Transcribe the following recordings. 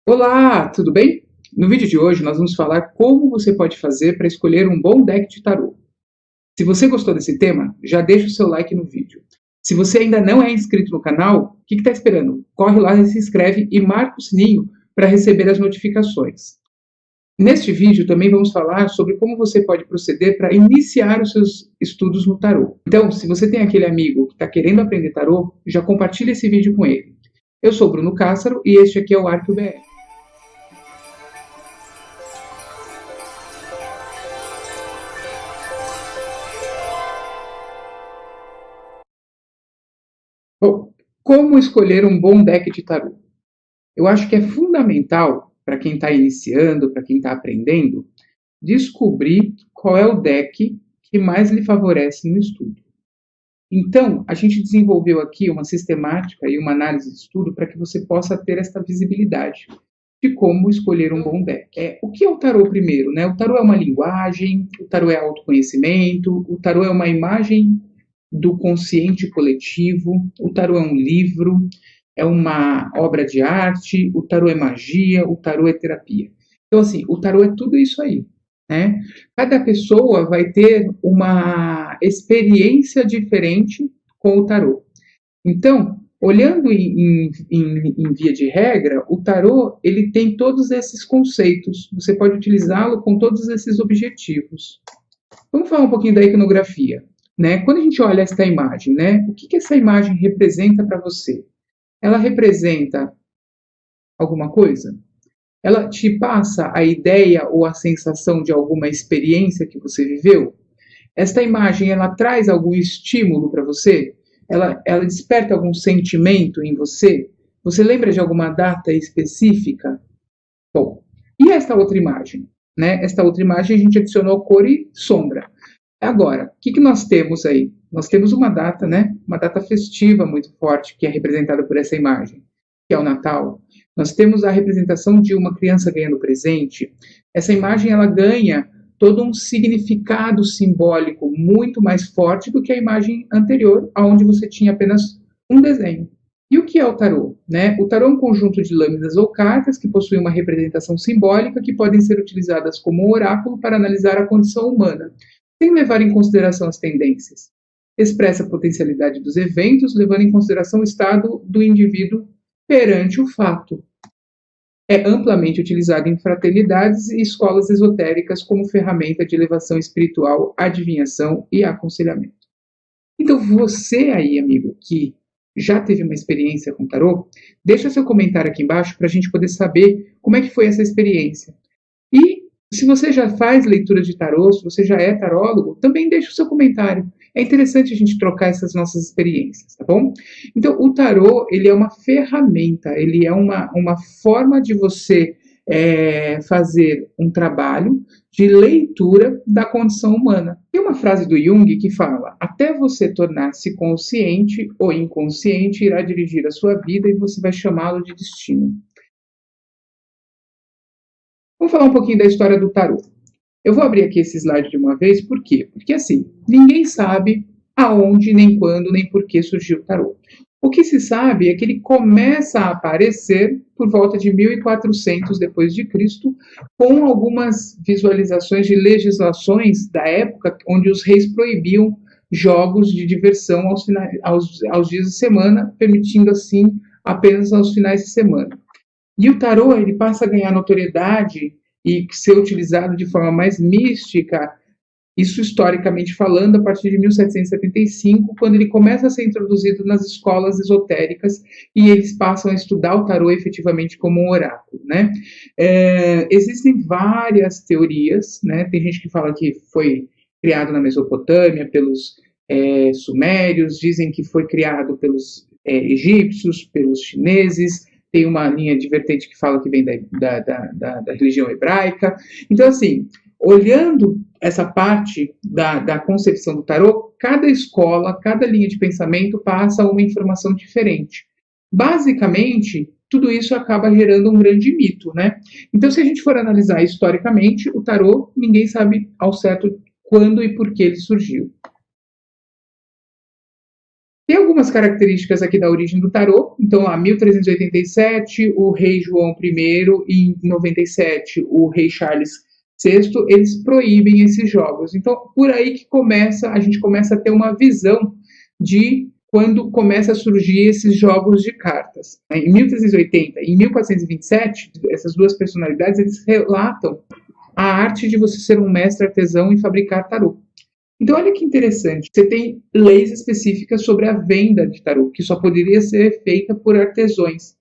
Olá, tudo bem? No vídeo de hoje nós vamos falar como você pode fazer para escolher um bom deck de tarô. Se você gostou desse tema, já deixa o seu like no vídeo. Se você ainda não é inscrito no canal, o que está esperando? Corre lá e se inscreve e marca o sininho para receber as notificações. Neste vídeo também vamos falar sobre como você pode proceder para iniciar os seus estudos no tarô. Então, se você tem aquele amigo que está querendo aprender tarô, já compartilha esse vídeo com ele. Eu sou Bruno Cássaro e este aqui é o Arqueo BR. Bom, como escolher um bom deck de tarô? Eu acho que é fundamental para quem está iniciando, para quem está aprendendo, descobrir qual é o deck que mais lhe favorece no estudo. Então, a gente desenvolveu aqui uma sistemática e uma análise de estudo para que você possa ter essa visibilidade de como escolher um bom deck. O que é o tarô primeiro? Né? O tarô é uma linguagem, o tarô é autoconhecimento, o tarô é uma imagem do consciente coletivo, o tarô é um livro, é uma obra de arte, o tarô é magia, o tarô é terapia. Então, assim, o tarô é tudo isso aí, né? Cada pessoa vai ter uma experiência diferente com o tarô. Então, olhando em via de regra, o tarô ele tem todos esses conceitos. Você pode utilizá-lo com todos esses objetivos. Vamos falar um pouquinho da iconografia. Né? Quando a gente olha esta imagem, né? O que essa imagem representa para você? Ela representa alguma coisa? Ela te passa a ideia ou a sensação de alguma experiência que você viveu? Esta imagem, ela traz algum estímulo para você? Ela desperta algum sentimento em você? Você lembra de alguma data específica? Bom, e esta outra imagem? Né? Esta outra imagem a gente adicionou cor e sombra. Agora, o que nós temos aí? Nós temos uma data, né? Uma data festiva muito forte, que é representada por essa imagem, que é o Natal. Nós temos a representação de uma criança ganhando presente. Essa imagem, ela ganha todo um significado simbólico muito mais forte do que a imagem anterior, onde você tinha apenas um desenho. E o que é o tarô? Né? O tarô é um conjunto de lâminas ou cartas que possuem uma representação simbólica que podem ser utilizadas como oráculo para analisar a condição humana, sem levar em consideração as tendências. Expressa a potencialidade dos eventos, levando em consideração o estado do indivíduo perante o fato. É amplamente utilizado em fraternidades e escolas esotéricas como ferramenta de elevação espiritual, adivinhação e aconselhamento. Então, você aí, amigo, que já teve uma experiência com tarô, deixa seu comentário aqui embaixo para a gente poder saber como é que foi essa experiência. E se você já faz leitura de tarô, se você já é tarólogo, também deixa o seu comentário. É interessante a gente trocar essas nossas experiências, tá bom? Então, o tarô, ele é uma ferramenta, ele é uma forma de você fazer um trabalho de leitura da condição humana. Tem uma frase do Jung que fala: até você tornar-se consciente ou inconsciente, irá dirigir a sua vida e você vai chamá-lo de destino. Vamos falar um pouquinho da história do tarô. Eu vou abrir aqui esse slide de uma vez, por quê? Porque assim, ninguém sabe aonde, nem quando, nem por que surgiu o tarô. O que se sabe é que ele começa a aparecer por volta de 1400 depois de Cristo, com algumas visualizações de legislações da época, onde os reis proibiam jogos de diversão aos dias de semana, permitindo assim apenas aos finais de semana. E o tarô ele passa a ganhar notoriedade e ser utilizado de forma mais mística, isso historicamente falando, a partir de 1775, quando ele começa a ser introduzido nas escolas esotéricas e eles passam a estudar o tarô efetivamente como um oráculo, né? Existem várias teorias, né? Tem gente que fala que foi criado na Mesopotâmia pelos sumérios, dizem que foi criado pelos egípcios, pelos chineses. Tem uma linha de vertente que fala que vem da religião hebraica. Então, assim, olhando essa parte da concepção do tarô, cada escola, cada linha de pensamento passa uma informação diferente. Basicamente, tudo isso acaba gerando um grande mito, né? Então, se a gente for analisar historicamente, o tarô, ninguém sabe ao certo quando e por que ele surgiu. Tem algumas características aqui da origem do tarô. Então, lá, 1387, o rei João I, e em 97, o rei Charles VI, eles proíbem esses jogos. Então, por aí que a gente começa a ter uma visão de quando começa a surgir esses jogos de cartas. Em 1380 e em 1427, essas duas personalidades, eles relatam a arte de você ser um mestre artesão e fabricar tarô. Então, olha que interessante. Você tem leis específicas sobre a venda de tarô, que só poderia ser feita por artesãos.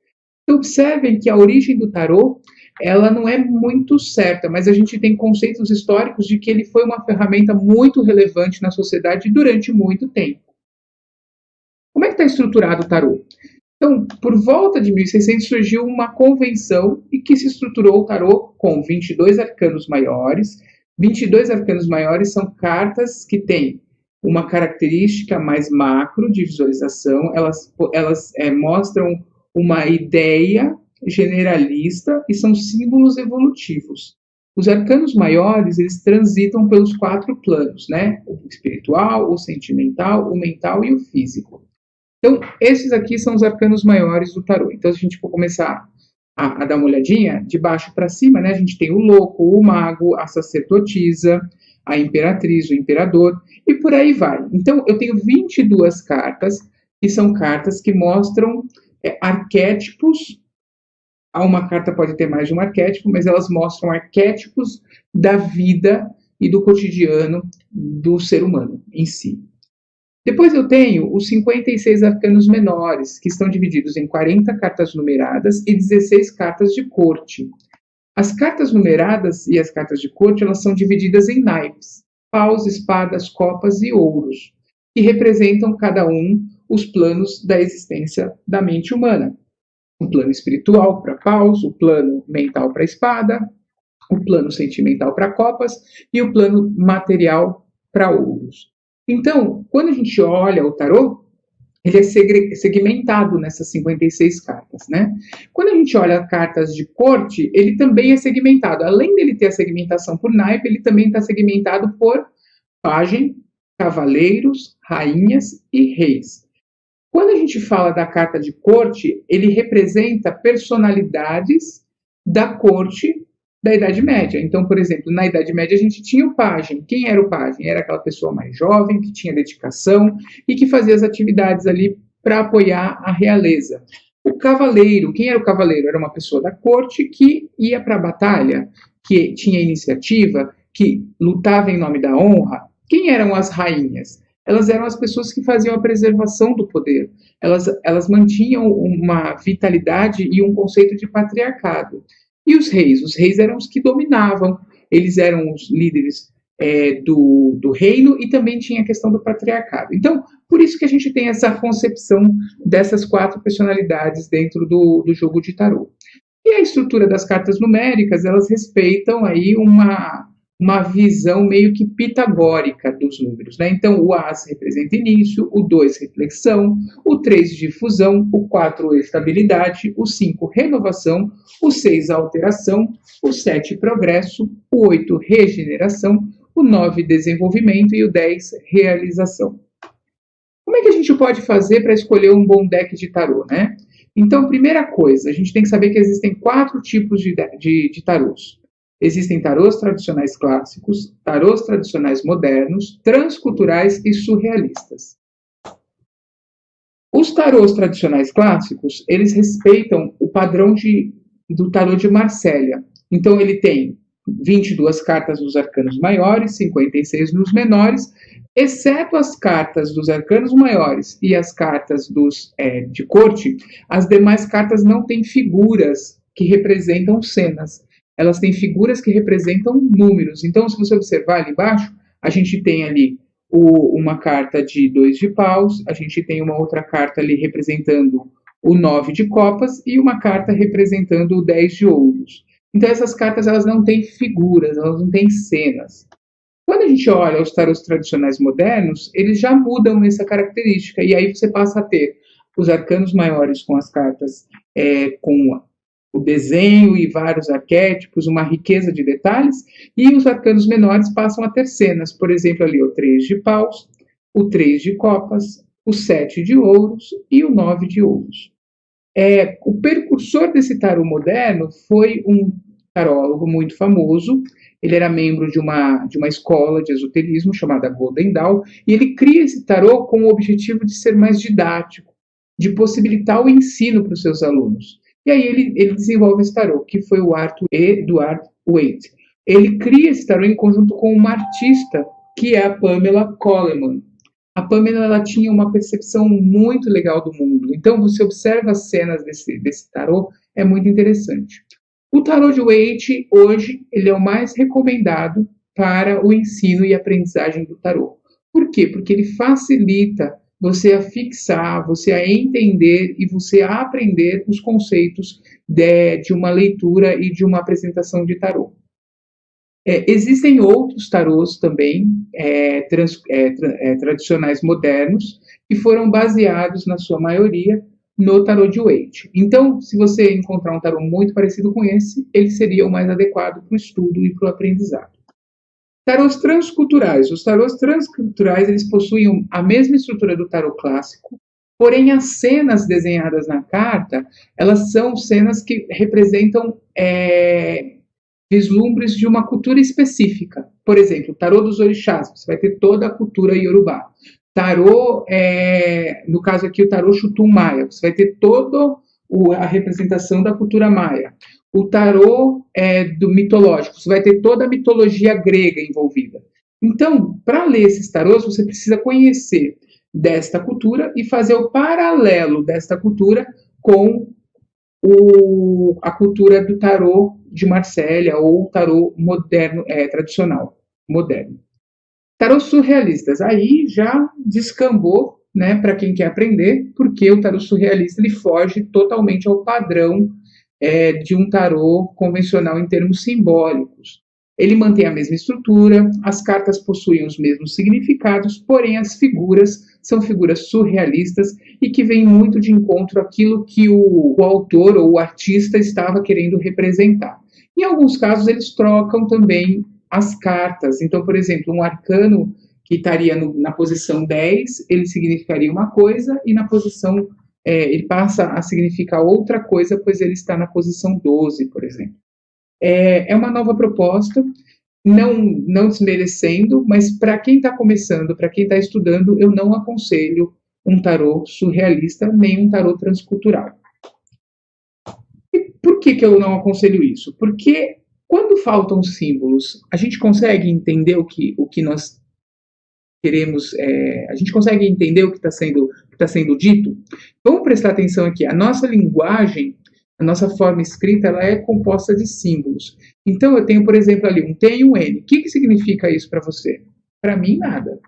Então, observem que a origem do tarô, ela não é muito certa, mas a gente tem conceitos históricos de que ele foi uma ferramenta muito relevante na sociedade durante muito tempo. Como é que está estruturado o tarô? Então, por volta de 1600 surgiu uma convenção e que se estruturou o tarô com 22 arcanos maiores. 22 arcanos maiores são cartas que têm uma característica mais macro de visualização, elas mostram uma ideia generalista e são símbolos evolutivos. Os arcanos maiores, eles transitam pelos 4 planos, né? O espiritual, o sentimental, o mental e o físico. Então, esses aqui são os arcanos maiores do tarô. Então, se a gente for começar a dar uma olhadinha, de baixo para cima, né, a gente tem o louco, o mago, a sacerdotisa, a imperatriz, o imperador, e por aí vai. Então, eu tenho 22 cartas, que são cartas que mostram arquétipos. Uma carta pode ter mais de um arquétipo, mas elas mostram arquétipos da vida e do cotidiano do ser humano em si. Depois eu tenho os 56 arcanos menores, que estão divididos em 40 cartas numeradas e 16 cartas de corte. As cartas numeradas e as cartas de corte, elas são divididas em naipes, paus, espadas, copas e ouros, que representam cada um os planos da existência da mente humana. O plano espiritual para paus, o plano mental para espada, o plano sentimental para copas e o plano material para ouros. Então, quando a gente olha o tarô, ele é segmentado nessas 56 cartas, né? Quando a gente olha cartas de corte, ele também é segmentado. Além dele ter a segmentação por naipe, ele também está segmentado por pajem, cavaleiros, rainhas e reis. Quando a gente fala da carta de corte, ele representa personalidades da corte da Idade Média. Então, por exemplo, na Idade Média a gente tinha o pajem. Quem era o pajem? Era aquela pessoa mais jovem, que tinha dedicação e que fazia as atividades ali para apoiar a realeza. O cavaleiro, quem era o cavaleiro? Era uma pessoa da corte que ia para a batalha, que tinha iniciativa, que lutava em nome da honra. Quem eram as rainhas? Elas eram as pessoas que faziam a preservação do poder. Elas mantinham uma vitalidade e um conceito de patriarcado. E os reis? Os reis eram os que dominavam, eles eram os líderes do reino e também tinha a questão do patriarcado. Então, por isso que a gente tem essa concepção dessas 4 personalidades dentro do jogo de tarô. E a estrutura das cartas numéricas, elas respeitam aí uma visão meio que pitagórica dos números, né? Então, o As representa início, o 2 reflexão, o 3 difusão, o 4 estabilidade, o 5 renovação, o 6 alteração, o 7 progresso, o 8 regeneração, o 9 desenvolvimento e o 10 realização. Como é que a gente pode fazer para escolher um bom deck de tarô, né? Então, primeira coisa, a gente tem que saber que existem 4 tipos de tarôs. Existem tarôs tradicionais clássicos, tarôs tradicionais modernos, transculturais e surrealistas. Os tarôs tradicionais clássicos, eles respeitam o padrão do tarô de Marsella. Então, ele tem 22 cartas nos arcanos maiores, 56 nos menores, exceto as cartas dos arcanos maiores e as cartas de corte, as demais cartas não têm figuras que representam cenas. Elas têm figuras que representam números. Então, se você observar ali embaixo, a gente tem ali uma carta de 2 de paus, a gente tem uma outra carta ali representando o 9 de copas e uma carta representando o 10 de ouros. Então, essas cartas elas não têm figuras, elas não têm cenas. Quando a gente olha os tarôs tradicionais modernos, eles já mudam essa característica. E aí você passa a ter os arcanos maiores com as cartas com o desenho e vários arquétipos, uma riqueza de detalhes, e os arcanos menores passam a ter cenas, por exemplo, ali o 3 de paus, o 3 de copas, o 7 de ouros e o 9 de ouros. O precursor desse tarô moderno foi um tarólogo muito famoso. Ele era membro de uma escola de esoterismo chamada Golden Dawn, e ele cria esse tarô com o objetivo de ser mais didático, de possibilitar o ensino para os seus alunos. E aí ele desenvolve esse tarô, que foi o Arthur Edward Waite. Ele cria esse tarô em conjunto com uma artista, que é a Pamela Colman. A Pamela, ela tinha uma percepção muito legal do mundo. Então, você observa as cenas desse tarô, é muito interessante. O tarô de Waite, hoje, ele é o mais recomendado para o ensino e aprendizagem do tarô. Por quê? Porque ele facilita você a fixar, você a entender e você a aprender os conceitos de uma leitura e de uma apresentação de tarô. Existem outros tarôs também, tradicionais modernos, que foram baseados, na sua maioria, no tarô de Waite. Então, se você encontrar um tarô muito parecido com esse, ele seria o mais adequado para o estudo e para o aprendizado. Tarôs transculturais. Os tarôs transculturais, eles possuem a mesma estrutura do tarô clássico, porém as cenas desenhadas na carta, elas são cenas que representam vislumbres de uma cultura específica. Por exemplo, o tarô dos orixás, você vai ter toda a cultura iorubá. Tarô, no caso aqui, o tarô Chutum Maia, você vai ter toda a representação da cultura maia. O tarô do mitológico, você vai ter toda a mitologia grega envolvida. Então, para ler esses tarôs, você precisa conhecer desta cultura e fazer o paralelo desta cultura com a cultura do tarô de Marsella ou tarô moderno, tradicional, moderno. Tarô surrealistas, aí já descambou, né, para quem quer aprender, porque o tarô surrealista ele foge totalmente ao padrão de um tarô convencional em termos simbólicos. Ele mantém a mesma estrutura, as cartas possuem os mesmos significados, porém as figuras são figuras surrealistas e que vêm muito de encontro àquilo que o autor ou o artista estava querendo representar. Em alguns casos, eles trocam também as cartas. Então, por exemplo, um arcano que estaria na posição 10, ele significaria uma coisa, e na posição, ele passa a significar outra coisa, pois ele está na posição 12, por exemplo. É uma nova proposta, não desmerecendo, mas para quem está começando, para quem está estudando, eu não aconselho um tarô surrealista, nem um tarô transcultural. E por que eu não aconselho isso? Porque quando faltam símbolos, a gente consegue entender o que nós queremos, a gente consegue entender o que está sendo dito? Vamos prestar atenção aqui, a nossa linguagem, a nossa forma escrita, ela é composta de símbolos. Então, eu tenho, por exemplo, ali um T e um N. O que significa isso para você? Para mim, nada.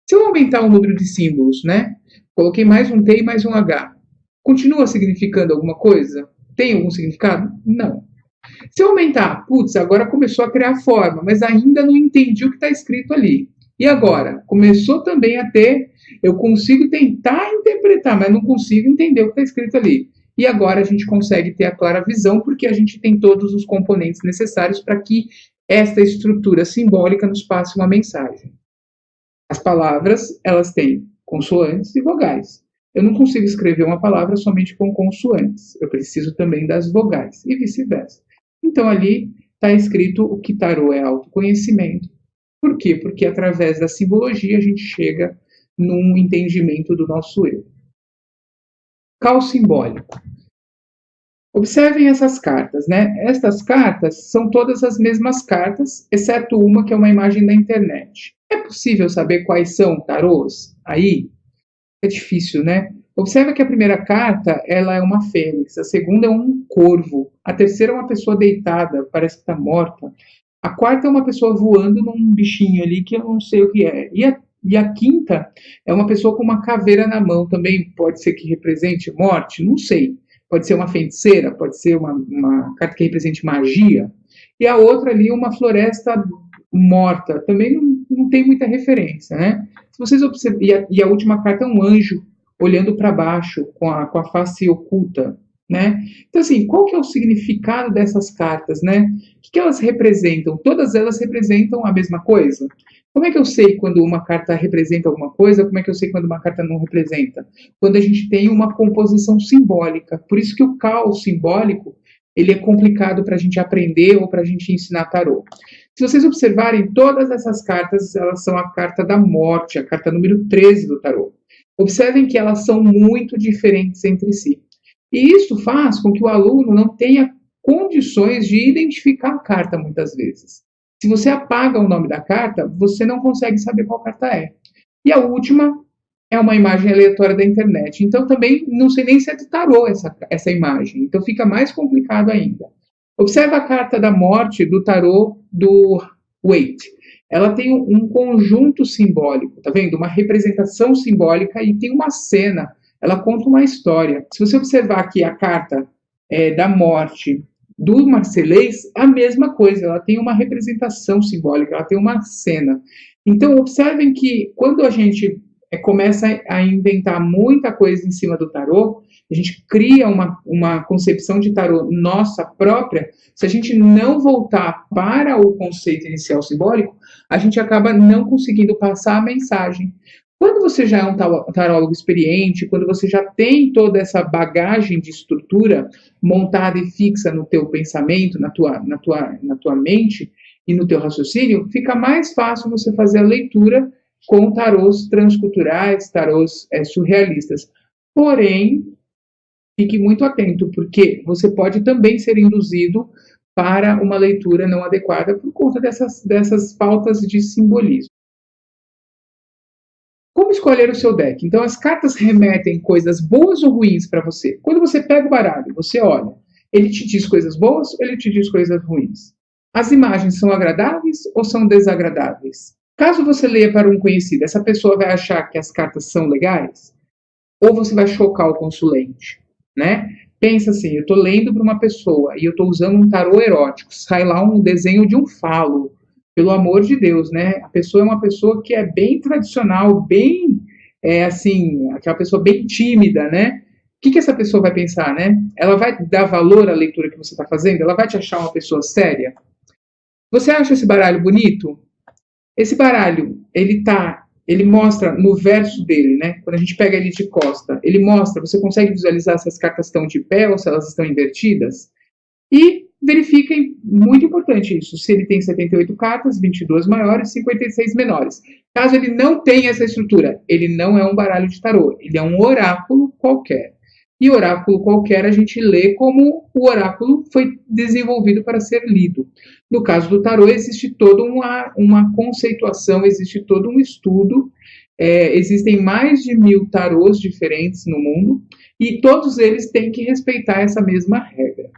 Se eu aumentar o número de símbolos, né? Coloquei mais um T e mais um H. Continua significando alguma coisa? Tem algum significado? Não. Se eu aumentar, putz, agora começou a criar forma, mas ainda não entendi o que está escrito ali. E agora? Começou também a ter, eu consigo tentar interpretar, mas não consigo entender o que está escrito ali. E agora a gente consegue ter a clara visão, porque a gente tem todos os componentes necessários para que esta estrutura simbólica nos passe uma mensagem. As palavras, elas têm consoantes e vogais. Eu não consigo escrever uma palavra somente com consoantes. Eu preciso também das vogais, e vice-versa. Então, ali está escrito o que tarô é autoconhecimento. Por quê? Porque através da simbologia a gente chega num entendimento do nosso eu. Caos simbólico. Observem essas cartas, né? Estas cartas são todas as mesmas cartas, exceto uma que é uma imagem da internet. É possível saber quais são tarôs? Aí é difícil, né? Observa que a primeira carta, ela é uma fênix, a segunda é um corvo, a terceira é uma pessoa deitada, parece que está morta, a quarta é uma pessoa voando num bichinho ali que eu não sei o que é, e a quinta é uma pessoa com uma caveira na mão, também pode ser que represente morte, não sei. Pode ser uma feiticeira, pode ser uma carta que represente magia. E a outra ali, uma floresta morta, também não tem muita referência, né? Se vocês observarem, e a última carta é um anjo olhando para baixo, com a face oculta, né? Então, assim, qual que é o significado dessas cartas, né? O que elas representam? Todas elas representam a mesma coisa? Como é que eu sei quando uma carta representa alguma coisa? Como é que eu sei quando uma carta não representa? Quando a gente tem uma composição simbólica. Por isso que o caos simbólico ele é complicado para a gente aprender ou para a gente ensinar tarô. Se vocês observarem, todas essas cartas, elas são a carta da morte, a carta número 13 do tarô. Observem que elas são muito diferentes entre si. E isso faz com que o aluno não tenha condições de identificar a carta muitas vezes. Se você apaga o nome da carta, você não consegue saber qual carta é. E a última é uma imagem aleatória da internet. Então também não sei nem se é de tarô essa imagem. Então fica mais complicado ainda. Observa a carta da morte do tarô do Waite. Ela tem um conjunto simbólico, tá vendo? Uma representação simbólica e tem uma cena. Ela conta uma história. Se você observar aqui a carta da morte do Marselês, a mesma coisa. Ela tem uma representação simbólica, ela tem uma cena. Então observem que quando a gente começa a inventar muita coisa em cima do tarô, a gente cria uma concepção de tarô nossa própria, se a gente não voltar para o conceito inicial simbólico, a gente acaba não conseguindo passar a mensagem. Quando você já é um tarólogo experiente, quando você já tem toda essa bagagem de estrutura montada e fixa no teu pensamento, na tua mente e no teu raciocínio, fica mais fácil você fazer a leitura com tarôs transculturais, tarôs surrealistas. Porém, fique muito atento, porque você pode também ser induzido para uma leitura não adequada por conta dessas faltas de simbolismo. Como escolher o seu deck? Então, as cartas remetem coisas boas ou ruins para você. Quando você pega o baralho, você olha, ele te diz coisas boas ou ele te diz coisas ruins? As imagens são agradáveis ou são desagradáveis? Caso você leia para um conhecido, essa pessoa vai achar que as cartas são legais? Ou você vai chocar o consulente, né? Pensa assim, eu estou lendo para uma pessoa e eu estou usando um tarô erótico, sai lá um desenho de um falo, pelo amor de Deus, né? A pessoa é uma pessoa que é bem tradicional, bem, assim, aquela pessoa bem tímida, né? O que essa pessoa vai pensar, né? Ela vai dar valor à leitura que você está fazendo? Ela vai te achar uma pessoa séria? Você acha esse baralho bonito? Esse baralho, ele mostra no verso dele, né? Quando a gente pega ele de costa, ele mostra, você consegue visualizar se as cartas estão de pé ou se elas estão invertidas? E verifiquem, muito importante isso, se ele tem 78 cartas, 22 maiores, 56 menores. Caso ele não tenha essa estrutura, ele não é um baralho de tarô, ele é um oráculo qualquer. E oráculo qualquer a gente lê como o oráculo foi desenvolvido para ser lido. No caso do tarô, existe toda uma conceituação, existe todo um estudo, existem mais de 1000 tarôs diferentes no mundo, e todos eles têm que respeitar essa mesma regra.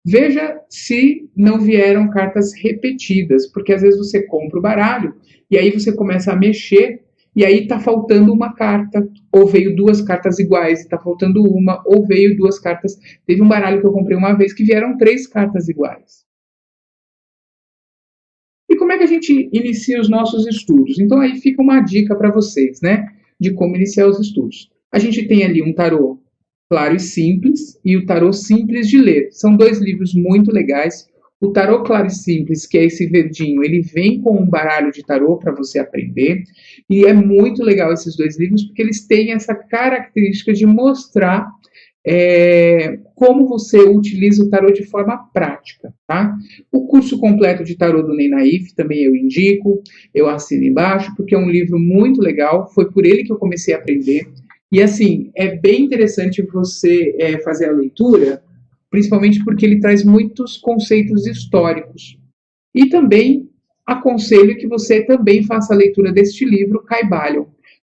Veja se não vieram cartas repetidas, porque às vezes você compra o baralho e aí você começa a mexer e aí está faltando uma carta, ou veio 2 cartas iguais, está faltando uma, ou veio 2 cartas. Teve um baralho que eu comprei uma vez que vieram 3 cartas iguais. E como é que a gente inicia os nossos estudos? Então aí fica uma dica para vocês, né, de como iniciar os estudos. A gente tem ali um tarô Claro e Simples e o Tarô Simples de Ler. São 2 livros muito legais. O Tarô Claro e Simples, que é esse verdinho, ele vem com um baralho de tarô para você aprender. E é muito legal esses 2 livros, porque eles têm essa característica de mostrar como você utiliza o tarô de forma prática, tá? O curso completo de tarô do Ney Naif também eu indico, eu assino embaixo, porque é um livro muito legal, foi por ele que eu comecei a aprender. E assim, é bem interessante você fazer a leitura, principalmente porque ele traz muitos conceitos históricos. E também aconselho que você também faça a leitura deste livro, Caibalion.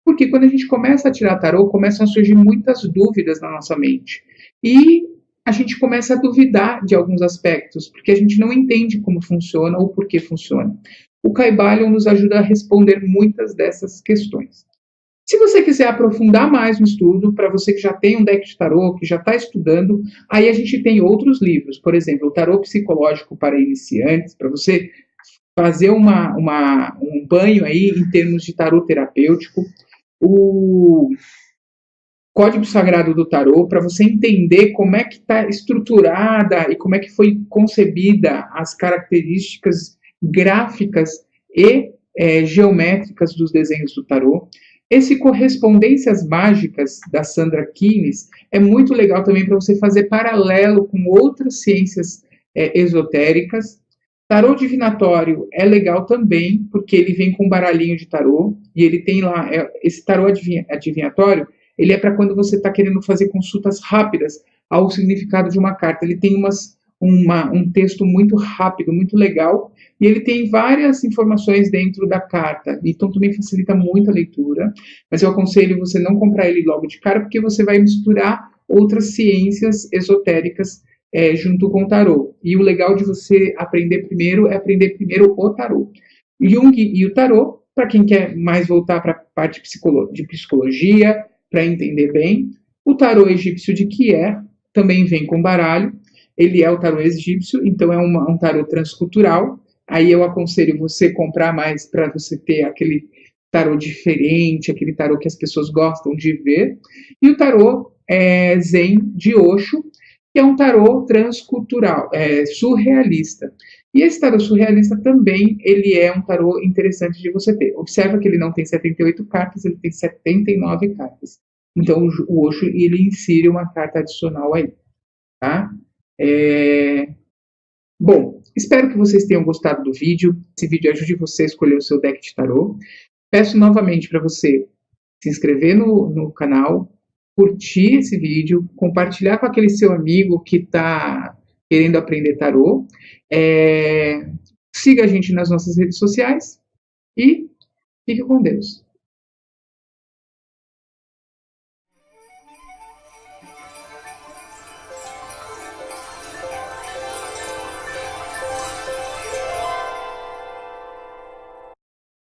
Porque quando a gente começa a tirar tarô, começam a surgir muitas dúvidas na nossa mente. E a gente começa a duvidar de alguns aspectos, porque a gente não entende como funciona ou por que funciona. O Caibalion nos ajuda a responder muitas dessas questões. Se você quiser aprofundar mais no estudo, para você que já tem um deck de tarô, que já está estudando, aí a gente tem outros livros. Por exemplo, o Tarô Psicológico para Iniciantes, para você fazer um banho aí em termos de tarô terapêutico. O Código Sagrado do Tarô, para você entender como é que está estruturada e como é que foi concebida as características gráficas e geométricas dos desenhos do tarô. Esse Correspondências Mágicas, da Sandra Keynes, é muito legal também para você fazer paralelo com outras ciências esotéricas. Tarô divinatório é legal também, porque ele vem com um baralhinho de tarô, e ele tem lá, esse tarô adivinhatório, ele é para quando você está querendo fazer consultas rápidas ao significado de uma carta. Ele tem um texto muito rápido, muito legal, e ele tem várias informações dentro da carta, então também facilita muito a leitura, mas eu aconselho você não comprar ele logo de cara, porque você vai misturar outras ciências esotéricas junto com o tarô. E o legal de você aprender primeiro é aprender primeiro o tarô. Jung e o tarô, para quem quer mais voltar para a parte de psicologia, para entender bem. O tarô egípcio de Kier também vem com baralho. Ele é o tarô egípcio, então é um tarô transcultural. Aí eu aconselho você comprar mais para você ter aquele tarô diferente, aquele tarô que as pessoas gostam de ver. E o tarô Zen de Osho, que é um tarô transcultural, surrealista. E esse tarô surrealista também, ele é um tarô interessante de você ter. Observa que ele não tem 78 cartas, ele tem 79 cartas. Então, o Osho, ele insere uma carta adicional aí, tá? Bom, espero que vocês tenham gostado do vídeo. Esse vídeo ajude você a escolher o seu deck de tarô. Peço novamente para você se inscrever no canal, curtir esse vídeo, compartilhar com aquele seu amigo que está querendo aprender tarô. Siga a gente nas nossas redes sociais e fique com Deus.